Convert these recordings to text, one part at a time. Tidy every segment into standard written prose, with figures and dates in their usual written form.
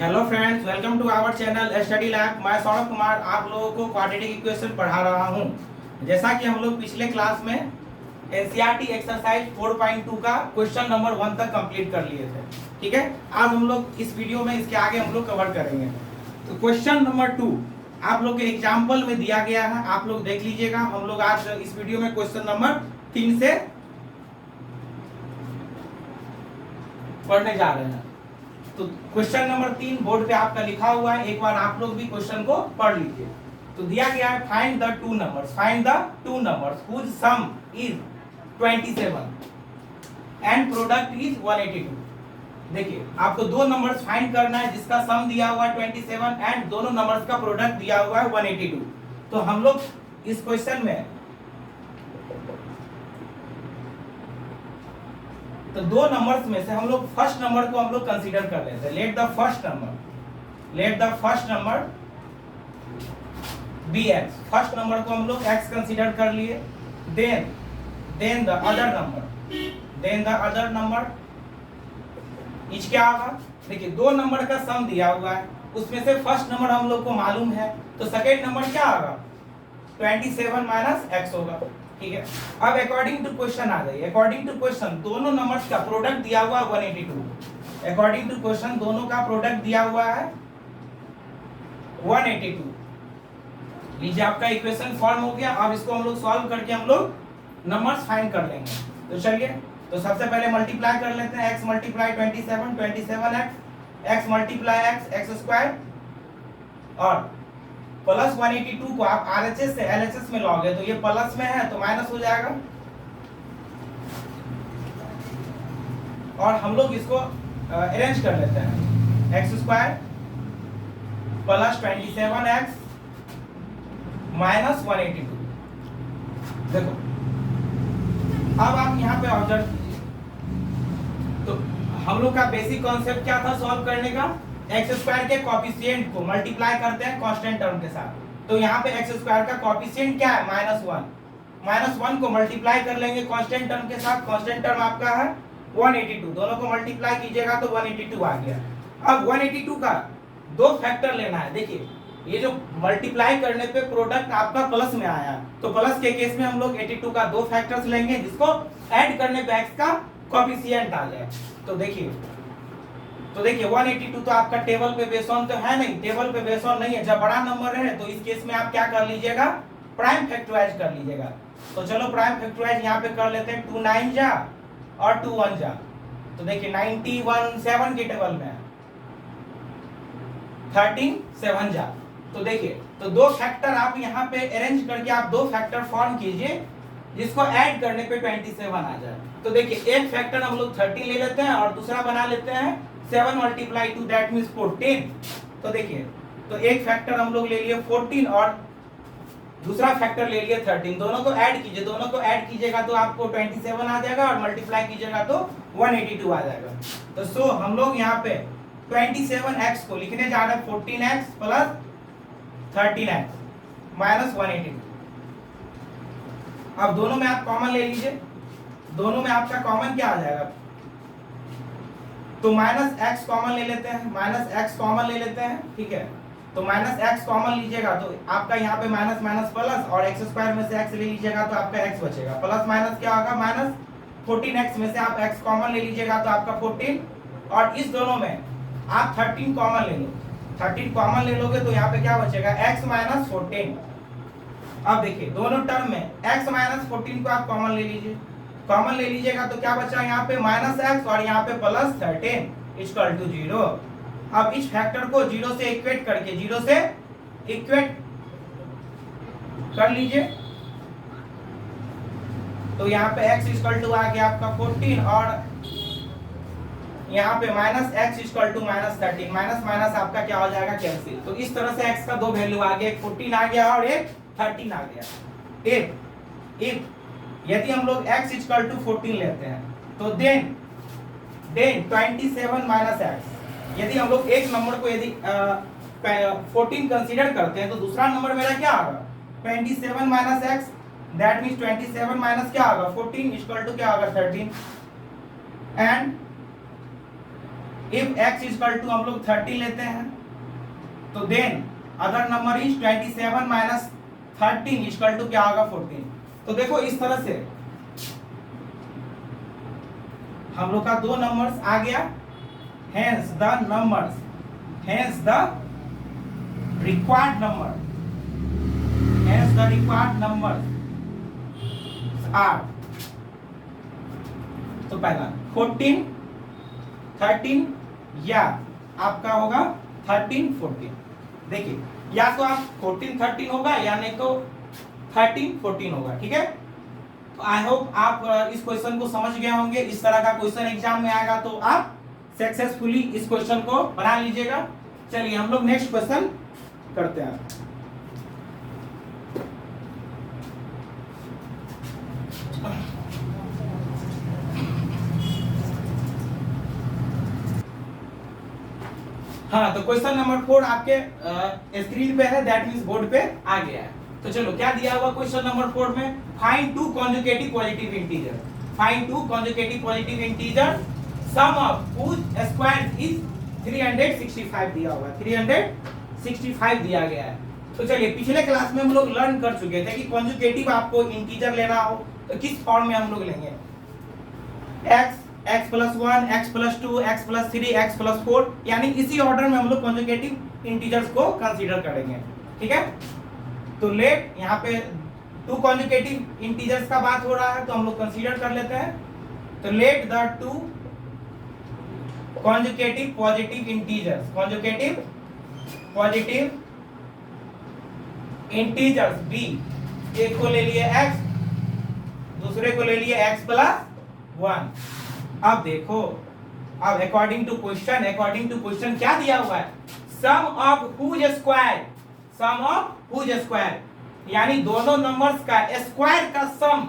Hello friends, welcome to our channel study lab. मैं सौरभ कुमार आप लोगों को क्वाड्रेटिक इक्वेशन पढ़ा रहा हूं। जैसा कि हम लोग पिछले क्लास में एनसीईआरटी एक्सरसाइज 4.2 का क्वेश्चन नंबर 1 तक कंप्लीट कर लिए थे। ठीक है, आज हम लोग इस वीडियो में इसके आगे हम लोग कवर करेंगे। तो क्वेश्चन नंबर 2 आप लोग के एग्जाम्पल में दिया गया है, आप लोग देख लीजिएगा। हम लोग आज इस वीडियो में क्वेश्चन नंबर 3 से पढ़ने जा रहे हैं। तो क्वेश्चन नंबर 3 बोर्ड पे आपका लिखा हुआ है, एक बार आप लोग भी क्वेश्चन को पढ़ लीजिए। तो दिया गया है find the two numbers whose sum is 27 and product is 182। देखिए, आपको दो नंबर्स फाइंड करना है जिसका सम दिया हुआ है 27 एंड दोनों नंबर्स का प्रोडक्ट दिया हुआ है 182। तो हम लोग इस क्वेश्चन में तो दो नंबर्स में से हम लोग फर्स्ट नंबर को हम लोग कंसीडर कर लेते हैं। Let the first number be X. First number को हम लोग एक्स कंसीडर कर लिए। Then the other number is क्या होगा। देखिए, दो नंबर का सम दिया हुआ है, उसमें से फर्स्ट नंबर हम लोग को मालूम है, तो सेकेंड नंबर क्या होगा 27 माइनस एक्स होगा। ठीक है, अब अकॉर्डिंग टू क्वेश्चन आ जाइए। अकॉर्डिंग टू क्वेश्चन दोनों नंबर्स का प्रोडक्ट दिया हुआ है 182। अकॉर्डिंग टू क्वेश्चन दोनों का प्रोडक्ट दिया हुआ है 182। लीजिए, आपका इक्वेशन फॉर्म हो गया। अब इसको हम लोग सॉल्व करके हम लोग नंबर्स फाइंड कर लेंगे। तो चलिए, तो सबसे पहले मल्टीप्लाई कर लेते हैं। x multiply 27 x multiply x square और प्लस 182 को आप RHS से LHS में लॉगे तो ये प्लस में है तो माइनस हो जाएगा। और हम लोग इसको अरेंज कर लेते हैं। x square plus 27x minus 182। देखो, अब आप यहाँ पे ऑब्जर्व कीजिए। तो हम लोग का बेसिक कॉन्सेप्ट क्या था सॉल्व करने का, एक्स स्क्वायर के कॉफिशिएंट को मल्टीप्लाई करते हैं कांस्टेंट टर्म के साथ। तो यहाँ पे एक्स स्क्वायर का कॉफिशिएंट क्या है -1 को मल्टीप्लाई कर लेंगे कांस्टेंट टर्म के साथ। कांस्टेंट टर्म आपका है 182, दोनों को मल्टीप्लाई कीजिएगा तो 182 आ गया। अब 182 का दो फैक्टर लेना है। देखिए, ये जो मल्टीप्लाई करने पे प्रोडक्ट आपका प्लस में आया, तो प्लस के केस में हम लोग 82 का दो फैक्टर्स लेंगे जिसको ऐड करने पे एक्स का कॉफिशिएंट आ जाए। तो देखिए 182 तो आपका टेबल पे बेस ऑन तो है नहीं, टेबल पे बेस ऑन नहीं है। जब बड़ा नंबर है तो इस केस में आप क्या कर लीजिएगा, प्राइम फैक्टराइज कर लीजिएगा। तो चलो प्राइम फैक्टराइज यहाँ पे कर लेते हैं। 2 9 जा और 2 1 जा। तो देखिए 91 7 के टेबल में है, 13 7 जा। तो देखिए, तो दो फैक्टर आप यहाँ पे अरेंज करके आप दो फैक्टर फॉर्म कीजिए जिसको ऐड करने पे 27 आ जाए। तो देखिए, एक फैक्टर हम लोग 13 ले लेते हैं और दूसरा बना लेते हैं 7 मल्टीप्लाई 2 दैट मींस 14। तो देखिए, तो एक फैक्टर हम लोग ले लिए 14 और दूसरा फैक्टर ले लिए 13। दोनों को ऐड कीजिए, दोनों को ऐड कीजिएगा तो आपको 27 आ जाएगा और मल्टीप्लाई कीजिएगा तो 182 आ जाएगा। तो सो हम लोग यहाँ पे 27x को लिखने जा रहे हैं 14x प्लस 13x माइनस 182। अब दोनों में आप कॉमन ले लीजिए, दोनों में आपका कॉमन क्या आ जाएगा, तो -x कॉमन ले लेते हैं। ठीक है, तो -x कॉमन लीजिएगा तो आपका यहाँ पे माइनस माइनस प्लस और x स्क्वायर में से x ले लीजिएगा तो आपका x बचेगा। प्लस माइनस क्या होगा, माइनस 14x में से आप x कॉमन ले लीजिएगा तो आपका 14 और इस दोनों में आप 13 कॉमन ले लो। 13 कॉमन ले लोगे तो यहाँ पे क्या बचेगा, x माइनस 14। अब देखिए, दोनों टर्म में x माइनस 14 को आप कॉमन ले लीजिए। कॉमन ले लीजिएगा तो क्या बचा यहाँ पे -x और यहाँ पे प्लस 13 इक्वल टू 0। अब इस फैक्टर को 0 से इक्वेट कर लीजिए। तो यहाँ पे x इक्वल टू आ गया आपका 14 और यहाँ पे -x equal to -13। Minus minus आपका क्या हो जाएगा, कैंसिल। तो इस तरह से x का दो वैल्यू आ गया, एक 14 आ गया और एक 13 आ गया। इफ यदि हम लोग x इक्वल टू 14 लेते हैं तो देन 27 माइनस x। यदि हम लोग एक नंबर को यदि 14 कंसीडर करते हैं तो दूसरा नंबर मेरा क्या होगा 27 minus x, that means 27 minus क्या होगा 14 इक्वल टू क्या होगा 13। And if x equal to हम लोग 30 लेते हैं तो then other number is 27 minus 13 equal to क्या होगा 14। तो देखो इस तरह से हम लोग का दो नंबर्स आ गया, hence the numbers, hence the required number, hence the required number are. तो पहला 14 13 या आपका होगा 13 14। देखिए या तो आप 14 13 होगा या नहीं तो 13 14 होगा, ठीक है। तो आई होप आप इस क्वेश्चन को समझ गए होंगे। इस तरह का क्वेश्चन एग्जाम में आएगा तो आप सक्सेसफुली इस क्वेश्चन को बना लीजिएगा। चलिए हम लोग नेक्स्ट क्वेश्चन करते हैं। हाँ, तो क्वेश्चन नंबर 4 आपके स्क्रीन पे है, दैट मींस बोर्ड पे आ गया है। तो चलो क्या दिया हुआ क्वेश्चन नंबर 4 में, find two consecutive positive integer, find two consecutive positive integer sum of whose square is 365 दिया हुआ है, 365 दिया गया है। तो चलिए पिछले क्लास में हम लोग लर्न कर चुके थे कि कॉन्जुगेटिव आपको इंटीजर लेना हो तो किस फॉर्म में हम लोग लेंगे, x plus 1 x plus 2 x plus 3 x plus 4, यानी इसी ऑर्डर में हम लोग कॉन्जुगेटिव इंटीजर्स को कंसीडर करेंगे, ठीक है। तो लेट यहाँ पे टू कॉन्जुगेटिव इंटीजर्स का बात हो रहा है तो हम लोग कंसीडर कर लेते हैं। तो let the two consecutive positive integers, conjugative positive integers b, एक को ले लिए x, दूसरे को ले लिए x प्लस 1। अब देखो, अब अकॉर्डिंग टू क्वेश्चन क्या दिया हुआ है, sum of whose square, sum of whose square, यानी दोनों नंबर्स का स्क्वायर का सम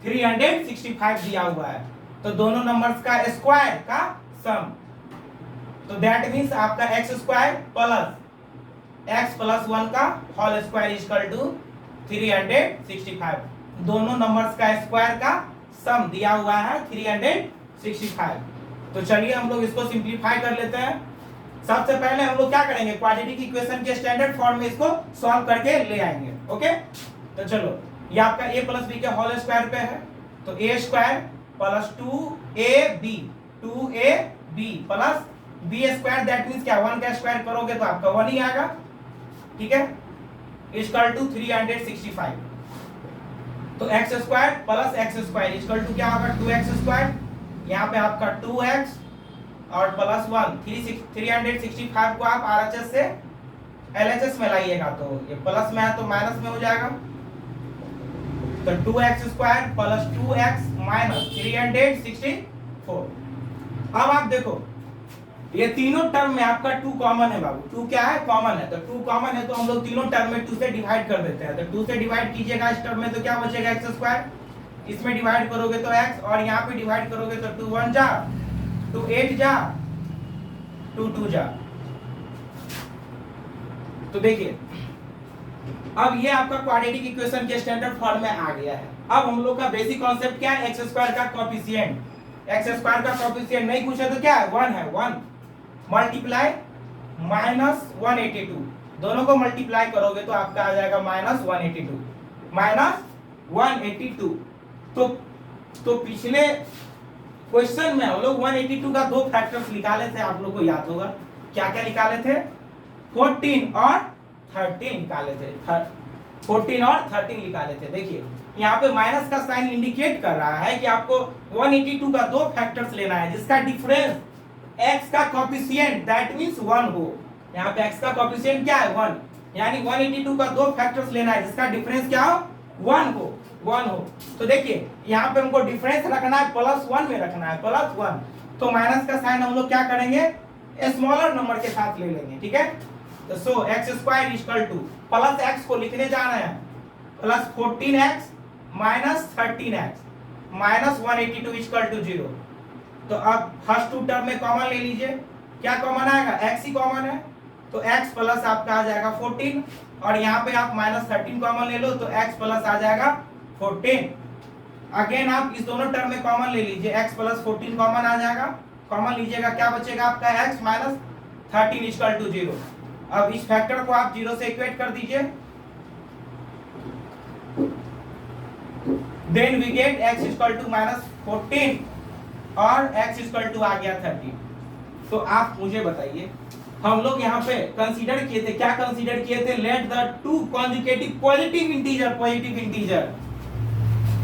365 दिया हुआ है। तो दोनों नंबर्स का स्क्वायर का सम, तो दैट मींस आपका x square plus x plus 1 का होल स्क्वायर इक्वल टू 365। दोनों नंबर्स का स्क्वायर का सम दिया हुआ है 365। तो चलिए हम लोग इसको सिंपलीफाई कर लेते हैं। सबसे पहले हम लोग क्या करेंगे, क्वाड्रेटिक इक्वेशन के स्टैंडर्ड फॉर्म में इसको सॉल्व करके ले आएंगे, ओके। तो चलो ये आपका a प्लस बी के होल स्क्वायर पे है, तो a square plus 2ab, 2ab plus b square, that means क्या 1 का स्क्वायर करोगे तो आपका 1 ही आएगा, ठीक है, इक्वल टू 365। तो x square plus x square equal to क्या होगा 2x स्क्वायर, यहाँ पे आपका 2x और प्लस 1, 365 को आप RHS से LHS में लाइएगा तो ये प्लस में है तो माइनस में हो जाएगा। तो 2x square plus 2x minus 364। अब आप देखो ये तीनों टर्म में आपका 2 कॉमन है बाबू, 2 क्या है कॉमन है, तो 2 कॉमन है तो हम लोग तीनों टर्म में 2 से डिवाइड कर देते हैं। तो 2 से डिवाइड कीजिएगा इस टर्म में तो क्या बचेगा x स्क्वायर, इसमें डिवाइड करोगे तो x, और यहाँ पे डिवाइड करोगे तो 2 1 जा, 2 8 जा, 2 2 जा। तो देखिए अब ये आपका क्वाड्रेटिक इक्वेशन के स्टैंडर्ड फॉर्म में आ गया है। अब हम लोग का बेसिक कॉन्सेप्ट क्या है, x स्क्वायर का कोएफिशिएंट, x स्क्वायर का कोएफिशिएंट नहीं पूछे तो क्या है 1 है, 1 मल्टीप्लाई माइनस 182, दोनों को मल्टीप्लाई करोगे तो आपका आ जाएगा माइनस 182, माइनस 182। तो पिछले क्वेश्चन में हम लोग 182 का 2 फैक्टर्स निकाले थे, आप लोग को याद होगा क्या क्या निकाले थे, 14 और 13 निकाले थे, 14 और 13 निकाले थे। देखिए यहाँ पे माइनस का साइन इंडिकेट कर रहा है कि आपको 182 का 2 फैक्टर्स लेना है जिसका डिफरेंस x का कोएफिशिएंट दैट मींस 1 हो। यहाँ पे x का कोएफिशिएंट क्या है 1, यानी 182 का 2 फैक्टर्स लेना है जिसका डिफरेंस क्या हो 1 हो, 1 हो। तो देखिए यहाँ पे हमको डिफरेंस रखना है प्लस 1 में रखना है, प्लस 1, तो माइनस का साइन हम लोग क्या करेंगे स्मॉलर नंबर के साथ ले लेंगे, ठीक है। तो so x square equal to plus x को लिखने जा रहे हैं प्लस 14x minus 13x minus 182 equal to 0। तो अब फर्स्ट 2 टर्म में कॉमन ले लीजिए, क्या कॉमन आएगा x ही कॉमन है, तो x प्लस आपका आ जाएगा 14, और यहाँ पे आप माइनस 13 कॉमन ले लो तो x प्लस आ जाएगा 14। अगेन आप इस दोनों टर्म में कॉमन ले लीजिए, x प्लस 14 कॉमन आ जाएगा कॉमन लीजिएगा, क्या बचेगा आपका x माइनस 13 इक्वल टू 0। अब इस फैक्टर को आप 0 से इक्वेट कर दीजिए, then we get x equal to minus 14 और x इक्वल टू आ गया 13। तो आप मुझे बताइए, हम लोग यहाँ पे कंसीडर किए थे, क्या कंसीडर किए थे? Let the two consecutive positive integer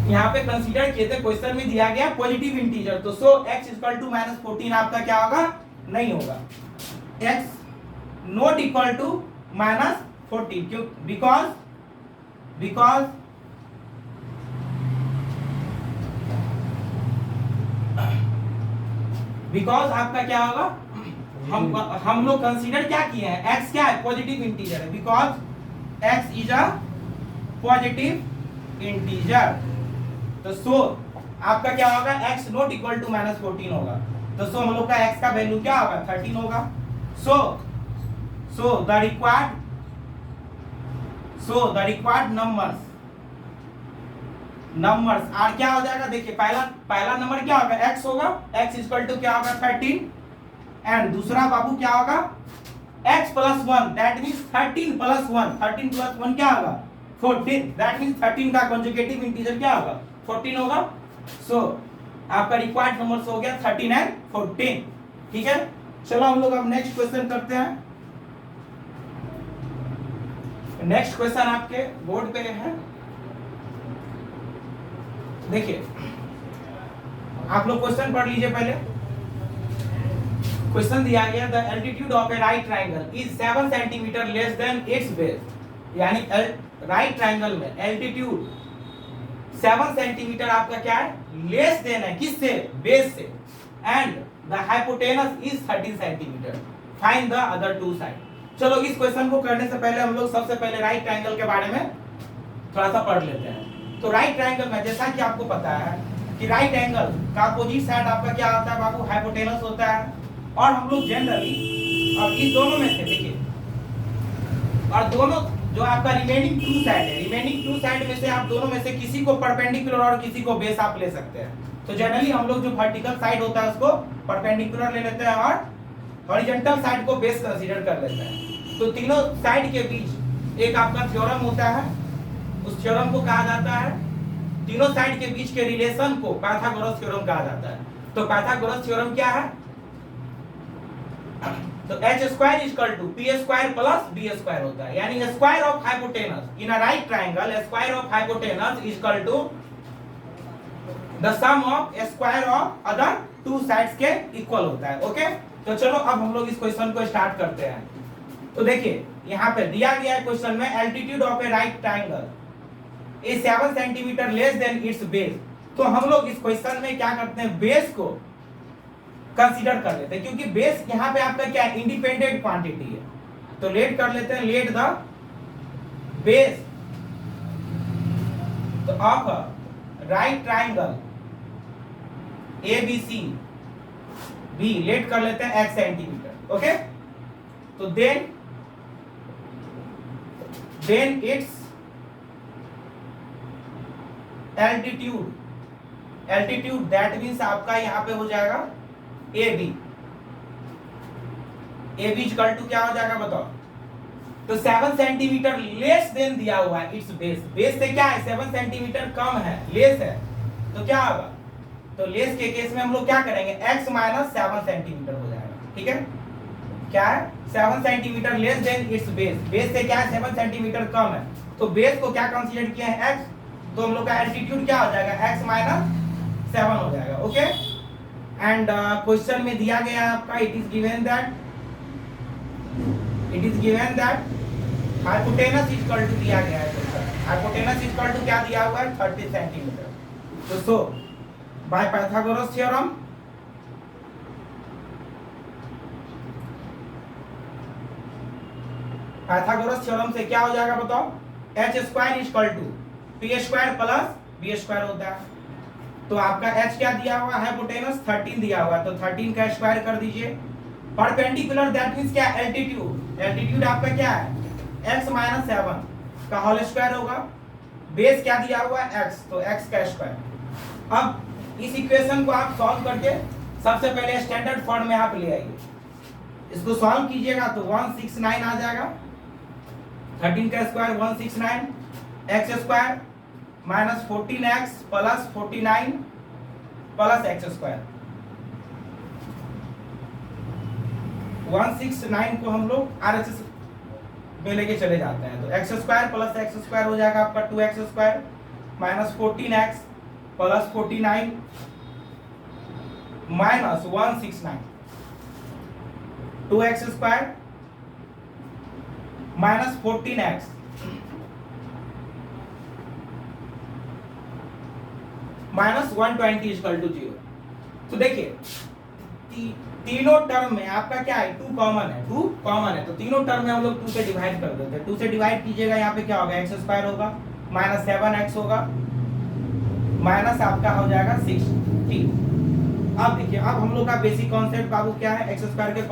यहाँ पे कंसीडर किए थे, क्वेश्चन में दिया गया पॉजिटिव इंटीजर, तो so x equal to minus 14 आपका क्या होगा? नहीं होगा, x not equal to minus 14, क्यों? बिकॉज आपका क्या होगा? हम लोग कंसीडर क्या किए हैं? x क्या है? पॉजिटिव इंटीजर है, because x is a positive integer. तो सो आपका क्या होगा? x not equal to minus 14 होगा, तो सो हम लोग का x का वैल्यू क्या होगा? 13 होगा। So the required numbers are क्या हो जाएगा? देखिए पहला नंबर क्या होगा? x होगा, x इक्वल टू क्या होगा? 13, एंड दूसरा बाबू क्या होगा? x plus 1, that means 13 plus 1 क्या होगा? 14, दैट मींस 13 का कंजुगेटिव इंटीजर क्या होगा? 14 होगा। सो आपका रिक्वायर्ड नंबर्स हो गया 13 एंड 14। ठीक है, चलो हम लोग अब नेक्स्ट क्वेश्चन करते हैं। नेक्स्ट क्वेश्चन आपके बोर्ड पे है, देखिए आप लोग क्वेश्चन पढ़ लीजिए पहले। क्वेश्चन दिया गया, the altitude of a right triangle is 7 centimetre less than its base, यानी राइट ट्रायंगल में एल्टीट्यूड 7 सेंटीमीटर आपका क्या है? लेस देन है, किससे? बेस से, and the hypotenuse is 13 centimetre, find the other two side. चलो इस क्वेश्चन को करने से पहले हम लोग सबसे पहले राइट ट्रायंगल के बारे में थोड़ा सा पढ़ लेते हैं। तो राइट ट्रायंगल में जैसा कि आपको पता है कि राइट एंगल का अपोजिट साइड आपका क्या होता है बाबू? हाइपोटेनस होता है। और हम लोग जनरली अब इस दोनों में से देखिए, और दोनों जो आपका रिमेनिंग टू साइड है, रिमेनिंग टू साइड में से आप दोनों में से किसी को परपेंडिकुलर और किसी को बेस आप ले सकते हैं। तो जनरली हम लोग जो वर्टिकल साइड होता है उसको परपेंडिकुलर ले लेते हैं और हॉरिजॉन्टल साइड को बेस कंसीडर कर लेते हैं। तो तीनों साइड के बीच एक आपका थ्योरम होता है, उस थ्योरम को कहा जाता है, तीनों साइड के बीच के रिलेशन को पाइथागोरस थ्योरम कहा जाता है। तो पाइथागोरस थ्योरम क्या है? तो h square equal to p square plus b square होता है, यानी square of hypotenuse in a right triangle, square of hypotenuse equal to the sum of square of other two sides के equal होता है। Okay, तो चलो अब हम लोग इस क्वेश्चन को स्टार्ट करते हैं। तो देखिए यहाँ पे दिया गया है क्वेश्चन में, altitude of a right triangle is 7 centimetre less than its base. तो हम लोग इस क्वेश्चन में क्या करते हैं? बेस को कंसीडर कर लेते हैं, क्योंकि बेस यहाँ पे आपका क्या है? इंडिपेंडेंट क्वांटिटी है। तो लेट कर लेते हैं, लेट द बेस तो of right triangle ABC B, let कर लेते हैं x सेंटीमीटर। ओके, तो then its altitude that means आपका यहाँ पे हो जाएगा AB इक्वल टू क्या हो जाएगा बताओ? तो 7 सेंटीमीटर लेस देन दिया हुआ है इट्स बेस, बेस से क्या है? 7 सेंटीमीटर कम है, लेस है, तो क्या होगा? तो लेस के केस में हम लोग क्या करेंगे? x माइनस 7 सेंटीमीटर हो जाएगा। ठीक है, क्या है? 7 centimetre less than its base, base से क्या है? 7 सेंटीमीटर कम है, तो बेस को क्या कंसीडर किया है? x, तो हम लोग का एल्टीट्यूड क्या हो जाएगा? x माइनस 7 हो जाएगा। ओके, एंड क्वेश्चन में दिया गया है आपका, it is given that hypotenuse equal to दिया गया है क्वेश्चन, हाइपोटेनस इक्वल टू क्या दिया हुआ है? 30 सेंटीमीटर। तो सो बाय पाइथागोरस थ्योरम से क्या हो जाएगा बताओ? h square equal to p square plus b square होता है। तो आपका h क्या दिया हुआ है? हाइपोटेनस 13 दिया हुआ है, तो 13 का स्क्वायर कर दीजिए। परपेंडिकुलर दैट मींस क्या? एल्टीट्यूड आपका क्या है? x माइनस 7 का होल स्क्वायर होगा। बेस क्या दिया हुआ है? x, तो x का स्क्वायर। अब इस इक्वेशन को आप सॉल्व करके सबसे पहले स्टैंडर्ड फॉर्म में आप ले आइए, इसको सॉल्व कीजिएगा तो 169 आ जाएगा, 13 का square 169, x square minus 14x plus 49 plus x square. 169 को हम लोग RHS में लेके चले जाते हैं, तो x square plus x square हो जाएगा आपका 2x square minus 14x plus 49 minus 169, 2x square minus 14x minus 120 equal to 0। तो देखिए तीनों टर्म में आपका क्या है, 2 कॉमन है, 2 कॉमन है, तो तीनों टर्म में हम लोग 2 से डिवाइड कर देते हैं। 2 से डिवाइड कीजिएगा, यहाँ पे क्या होगा, एक्स स्क्वायर होगा माइनस 7x होगा माइनस आपका हो जाएगा 60। अब देखिए, अब हम लोग का बेसिक कॉन्सेप्ट बाबू क्या है, एक्स स्क्वायर के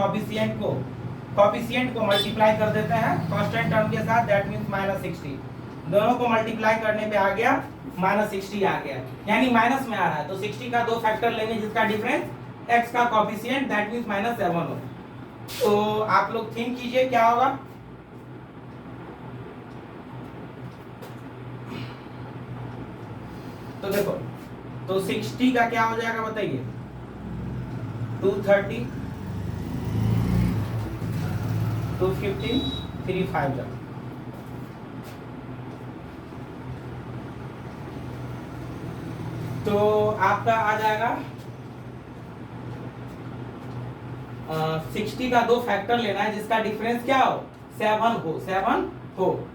कॉफिशिएंट को मल्टीप्लाई कर देते हैं कांस्टेंट टर्म के साथ, दैट मींस माइनस 60। दोनों को मल्टीप्लाई करने पे आ गया माइनस 60 आ गया, यानी माइनस में आ रहा है, तो 60 का 2 फैक्टर लेंगे जिसका डिफरेंस x का कॉफिशिएंट दैट मींस माइनस 7 होगा। तो आप लोग थिंक कीजिए क्या होगा, तो देखो, तो 60 का क्या हो जाएगा बताइए, 230 215 35 जाएगा। तो आपका आ जाएगा 60 का 2 फैक्टर लेना है जिसका डिफरेंस क्या हो, 7 हो।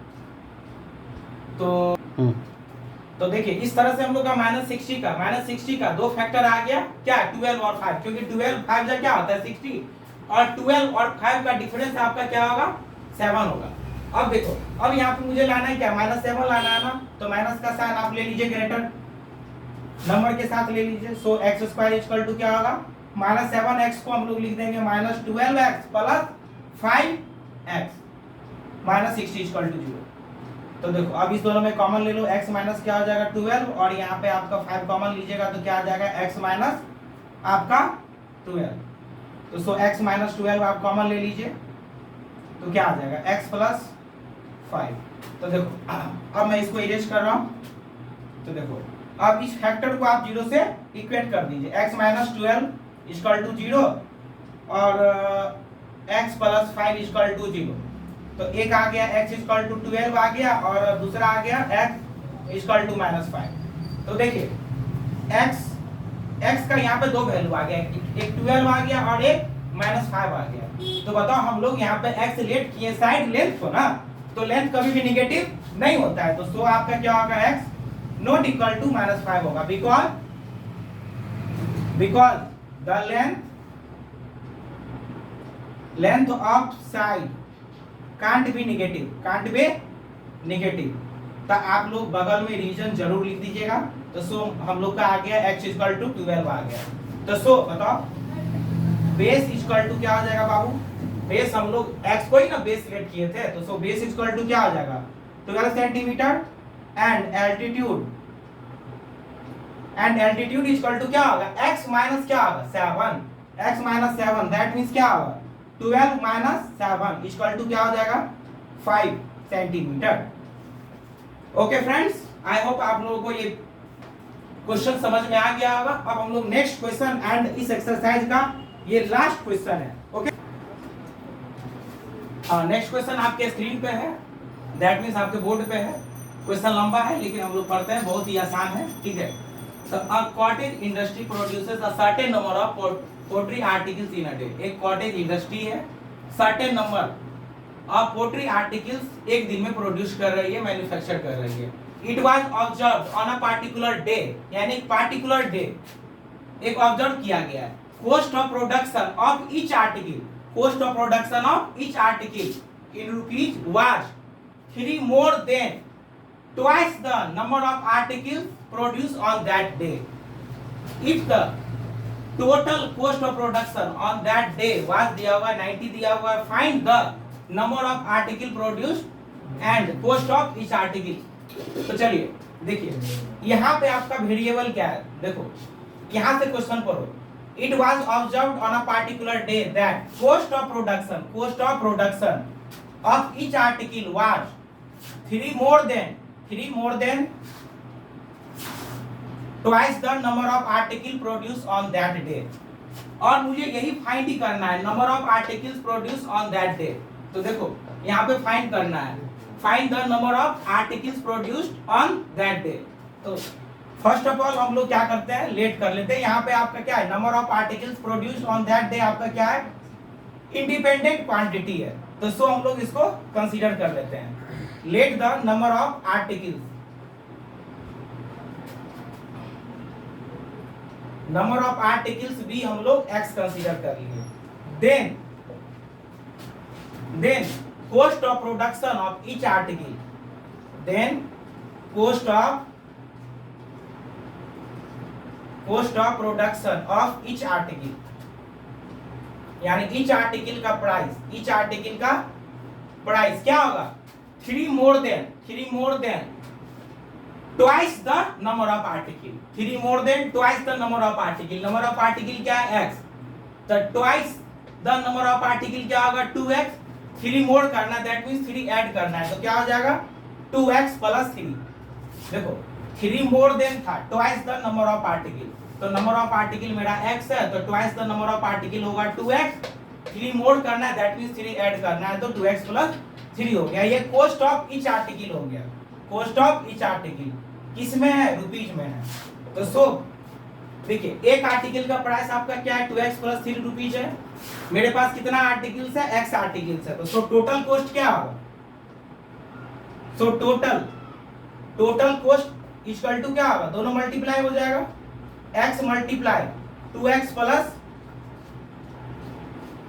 तो देखिए इस तरह से हम लोग का माइनस 60 का 2 फैक्टर आ गया क्या, 12 और 5, क्योंकि 12 5 जा क्या होता है 60, और 12 और 5 का डिफरेंस आपका क्या होगा, 7 होगा। अब देखो, अब यहाँ पे मुझे लाना है क्या, माइनस 7 लाना है ना, तो माइनस का साइन आप ले लीजिए ग्रेटर नंबर के साथ ले लीजिए। So x square equal to क्या होगा, माइनस 7x को हम लोग लिख देंगे minus 12x plus 5x minus 60 equal to 0। तो देखो अब इस दोनों में कॉमन ले लो, x माइनस क्या हो जाएगा 12, और यहाँ पे आपका 5 कॉमन लीजिएगा तो क्या आ जाएगा, x माइनस आपका 12। तो सो x माइनस 12 आप कॉमन ले लीजिए तो क्या आ जाएगा, x प्लस 5। तो देखो अब मैं इसको इरेज कर रहा हूँ, तो देखो अब इस फैक्टर को आप 0 से इक्वेट कर दीजिए, x माइनस 12 इक्वल टू 0 और x प्लस 5 इक्वल टू 0। तो एक आ गया x इक्वल टू 12 आ गया, और दूसरा आ गया x इक्वल टू माइनस 5। तो देखिए x का यहाँ पे 2 वैल्यू आ गया, एक 12 आ गया और एक माइनस 5 आ गया। तो बताओ हम लोग यहाँ पे x लेट किए साइड लेंथ को ना, तो लेंथ कभी भी निगेटिव नहीं होता है, तो सो आपका क्या होगा, x not equal to minus 5 होगा, because the length of side can't be negative. तो आप लोग बगल में रीजन जरूर लिख दीजिएगा। तो सो हम लोग का आ गया x इक्वल टू 12 आ गया। तो सो बताओ बेस इक्वल टू क्या हो जाएगा बाबू, बेस हम लोग x को ही ना बेस लेट किए थे, तो सो बेस इक्वल टू क्या हो जाएगा 12 centimetre, and altitude equal to क्या होगा, x माइनस क्या होगा 7, x माइनस 7 दैट मींस क्या होगा 12 माइनस 7 इक्वल टू क्या हो जाएगा 5 centimetre. Okay friends, I hope आप लोगों को ये क्वेश्चन समझ में आ गया होगा। अब हम लोग नेक्स्ट क्वेश्चन एंड इस एक्सरसाइज का ये लास्ट क्वेश्चन है। ओके, नेक्स्ट क्वेश्चन आपके स्क्रीन पे है, दैट मींस आपके बोर्ड पे है। क्वेश्चन लंबा है लेकिन हम लोग पढ़ते हैं, बहुत ही आसान है, ठीक है। So a cottage industry produces a certain number of poultry articles in a day. एक cottage industry है, certain number of poultry articles एक दिन में प्रोड्यूस कर रही है, मैन्युफैक्चर कर रही है। It was observed on a particular day, यानी एक particular day एक ऑब्जर्व किया गया है। Cost of production of each article in rupees was 3 more than twice the number of articles produced on that day. If the total cost of production on that day was दिया हुआ 90 दिया हुआ, find the number of article produced and cost of each article. तो चलिए देखिए यहाँ पे आपका वेरिएबल क्या है, देखो यहाँ से क्वेश्चन पढ़ो, It was observed on a particular day that cost of production of each article was three more than twice the number of article produced on that day. और मुझे यही फाइंड ही करना है, number of articles produce on that day. तो देखो यहाँ पे find करना है, find the number of articles produced on that day. तो फर्स्ट ऑफ ऑल हम लोग क्या करते हैं, लेट कर लेते हैं। यहाँ पे आपका क्या है, number of articles produced on that day आपका क्या है, इंडिपेंडेंट क्वांटिटी है। तो सो हम लोग इसको कंसीडर कर लेते हैं। Let the number of articles, number of articles भी हम लोग x कंसीडर कर लिए। Then cost of production of each article, then cost of production of each article, यानी each article का प्राइस क्या होगा, three more than twice the number of article, three more than twice the number of article। number of article क्या है, x, तो twice the number of article क्या होगा, 2x। 3 मोर करना, दैट मींस 3 ऐड करना है, तो क्या हो जाएगा 2x प्लस 3। देखो 3 मोर देन था, twice the number of article, तो नंबर ऑफ आर्टिकल मेरा x है, तो twice the number of article होगा 2x। 3 मोर करना है, दैट मींस 3 ऐड करना है, तो 2x प्लस 3 हो गया। ये कॉस्ट ऑफ ईच आर्टिकल हो गया। कॉस्ट ऑफ ईच आर्टिकल किसमें है, रुपीज में है। तो सो देखिए एक आर्टिकल का प्राइस आपका क्या है, 2x प्लस 3 रुपीज है। मेरे पास कितना आर्टिकल्स है, x आर्टिकल्स है, तो सो टोटल कॉस्ट क्या होगा, so total cost equal to क्या होगा, दोनों मल्टीप्लाई हो जाएगा, x multiply 2x plus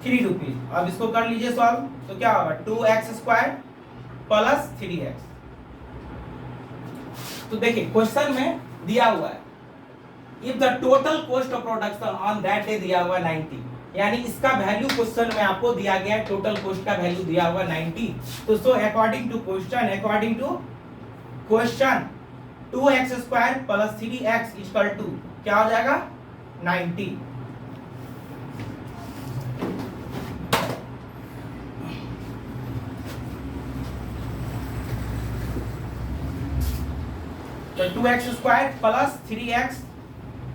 3 rupees. अब इसको कर लीजिए सॉल्व, तो क्या होगा 2x स्क्वायर प्लस 3x। तो देखिए क्वेश्चन में दिया हुआ है if the total cost of production on that day दिया हुआ 90, यानी इसका वैल्यू क्वेश्चन में आपको दिया गया है, टोटल कॉस्ट का वैल्यू दिया हुआ 90। तो so according to question 2x square plus 3x equal to क्या हो जाएगा 90। तो 2x square plus 3x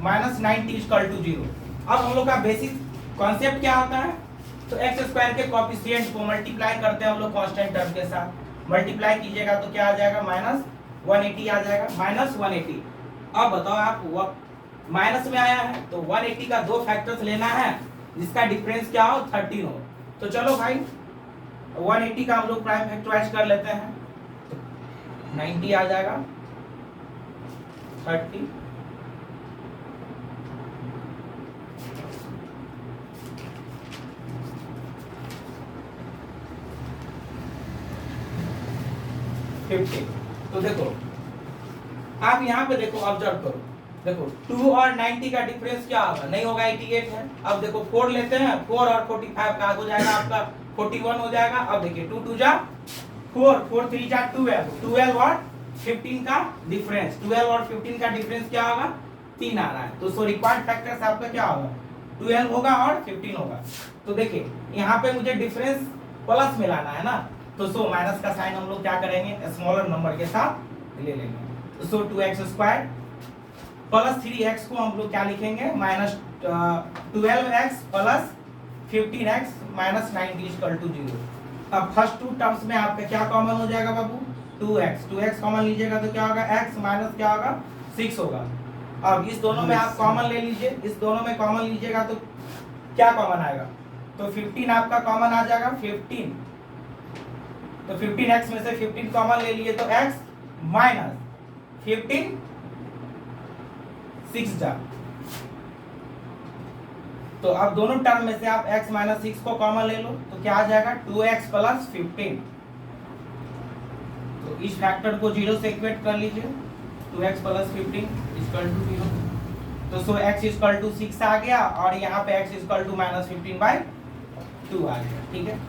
minus 90 equal to 0। अब हम लोग का बेसिक कॉन्सेप्ट क्या होता है, तो x स्क्वायर के कोएफिशिएंट को मल्टीप्लाई करते हैं हम लोग कांस्टेंट टर्म के साथ। मल्टीप्लाई कीजिएगा तो क्या आ जाएगा, माइनस 180 आ जाएगा, माइनस 180। अब बताओ आप माइनस में आया है तो 180 का दो फैक्टर्स लेना है जिसका डिफरेंस क्या हो, 13 हो। तो चलो भाई 180 का हम लोग प्राइम फैक्टराइज कर लेते हैं, तो 90 आ जाएगा, 30 50। तो देखो आप यहाँ पे देखो, ऑब्जर्व करो, देखो 2 और 90 का डिफरेंस क्या होगा, नहीं होगा 88 है। अब देखो 4 लेते हैं, 4 और 45 का हो जाएगा आपका 41 हो जाएगा। अब देखिए 2 2 जा 4, 4 3 जा 12 और 15 का डिफरेंस, 12 और 15 का डिफरेंस क्या होगा, 3 आ रहा है। तो सो रिक्वायर्ड फैक्टर्स आपका क्या होगा, 12 होगा और 15 होगा। तो देखिए यहाँ पे मुझे डिफरेंस प्लस में लाना है ना, तो सो माइनस का साइन हम लोग क्या करेंगे, स्मॉलर नंबर के साथ ले लेंगे। तो सो 2x स्क्वायर प्लस 3x को हम लोग क्या लिखेंगे, minus 12x plus 15x minus 90 equal to 0। अब फर्स्ट टू टर्म्स में आपका क्या कॉमन हो जाएगा बाबू, 2x कॉमन लीजिएगा तो क्या होगा, x माइनस क्या होगा 6 होगा। अब इस दोनों में आप कॉमन ले लीजिए, इस दोनों में कॉमन लीजिएगा तो क्या कॉमन आएगा, तो 15 आपका कॉमन आ जाएगा, 15। तो 15x में से 15 कॉमन ले लिए तो x माइनस 15 6 जा। तो अब दोनों टर्म में से आप x माइनस 6 को कॉमन ले लो तो क्या आ जाएगा 2x प्लस 15। तो इस फैक्टर को 0 से इक्वेट कर लीजिए, 2x प्लस 15 इक्वल टू 0। तो सो x इक्वल टू 6 आ गया और यहाँ पे x इक्वल टू माइनस 15/2 आ गया, ठीक है।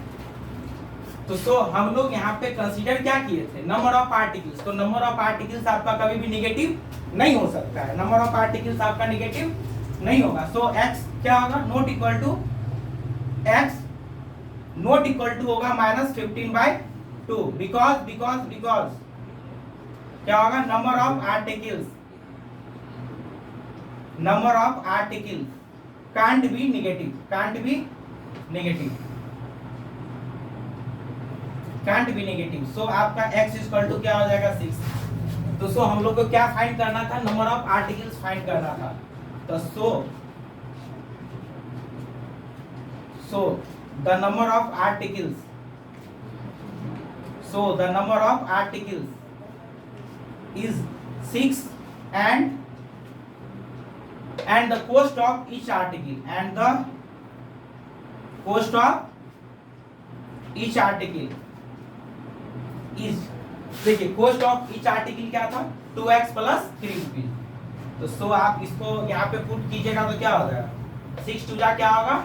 तो सो हम लोग यहाँ पे कंसीडर क्या किए थे, नंबर ऑफ पार्टिकल्स। तो नंबर ऑफ पार्टिकल्स आपका कभी भी निगेटिव नहीं हो सकता है, नंबर ऑफ पार्टिकल्स आपका निगेटिव नहीं होगा। सो x क्या होगा, not equal to x not equal to होगा -15/2 बिकॉज क्या होगा, number of articles can't be negative. So आपका x इक्वल टू क्या हो जाएगा 6। तो सो हम लोग को क्या फाइंड करना था, नंबर ऑफ आर्टिकल्स फाइंड करना था। तो सो the number of articles is 6 and the cost of each article is, देखिए कॉस्ट ऑफ ईच आर्टिकल क्या था 2x प्लस 3 रुपीज। तो सो आप इसको यहाँ पे पुट कीजिएगा तो क्या हो जाएगा, 6 टू जा क्या होगा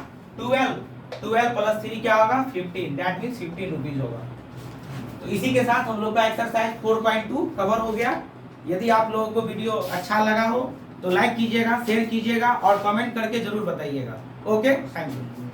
12 प्लस 3 क्या होगा 15, दैट मीन्स 15 रुपीज होगा। तो इसी के साथ हम लोग का एक्सरसाइज 4.2 कवर हो गया। यदि आप लोगों को वीडियो अच्छा लगा हो तो लाइक कीजिएगा, शेयर कीजिएगा और कमेंट करके जरूर बताइएगा। Okay, thank you.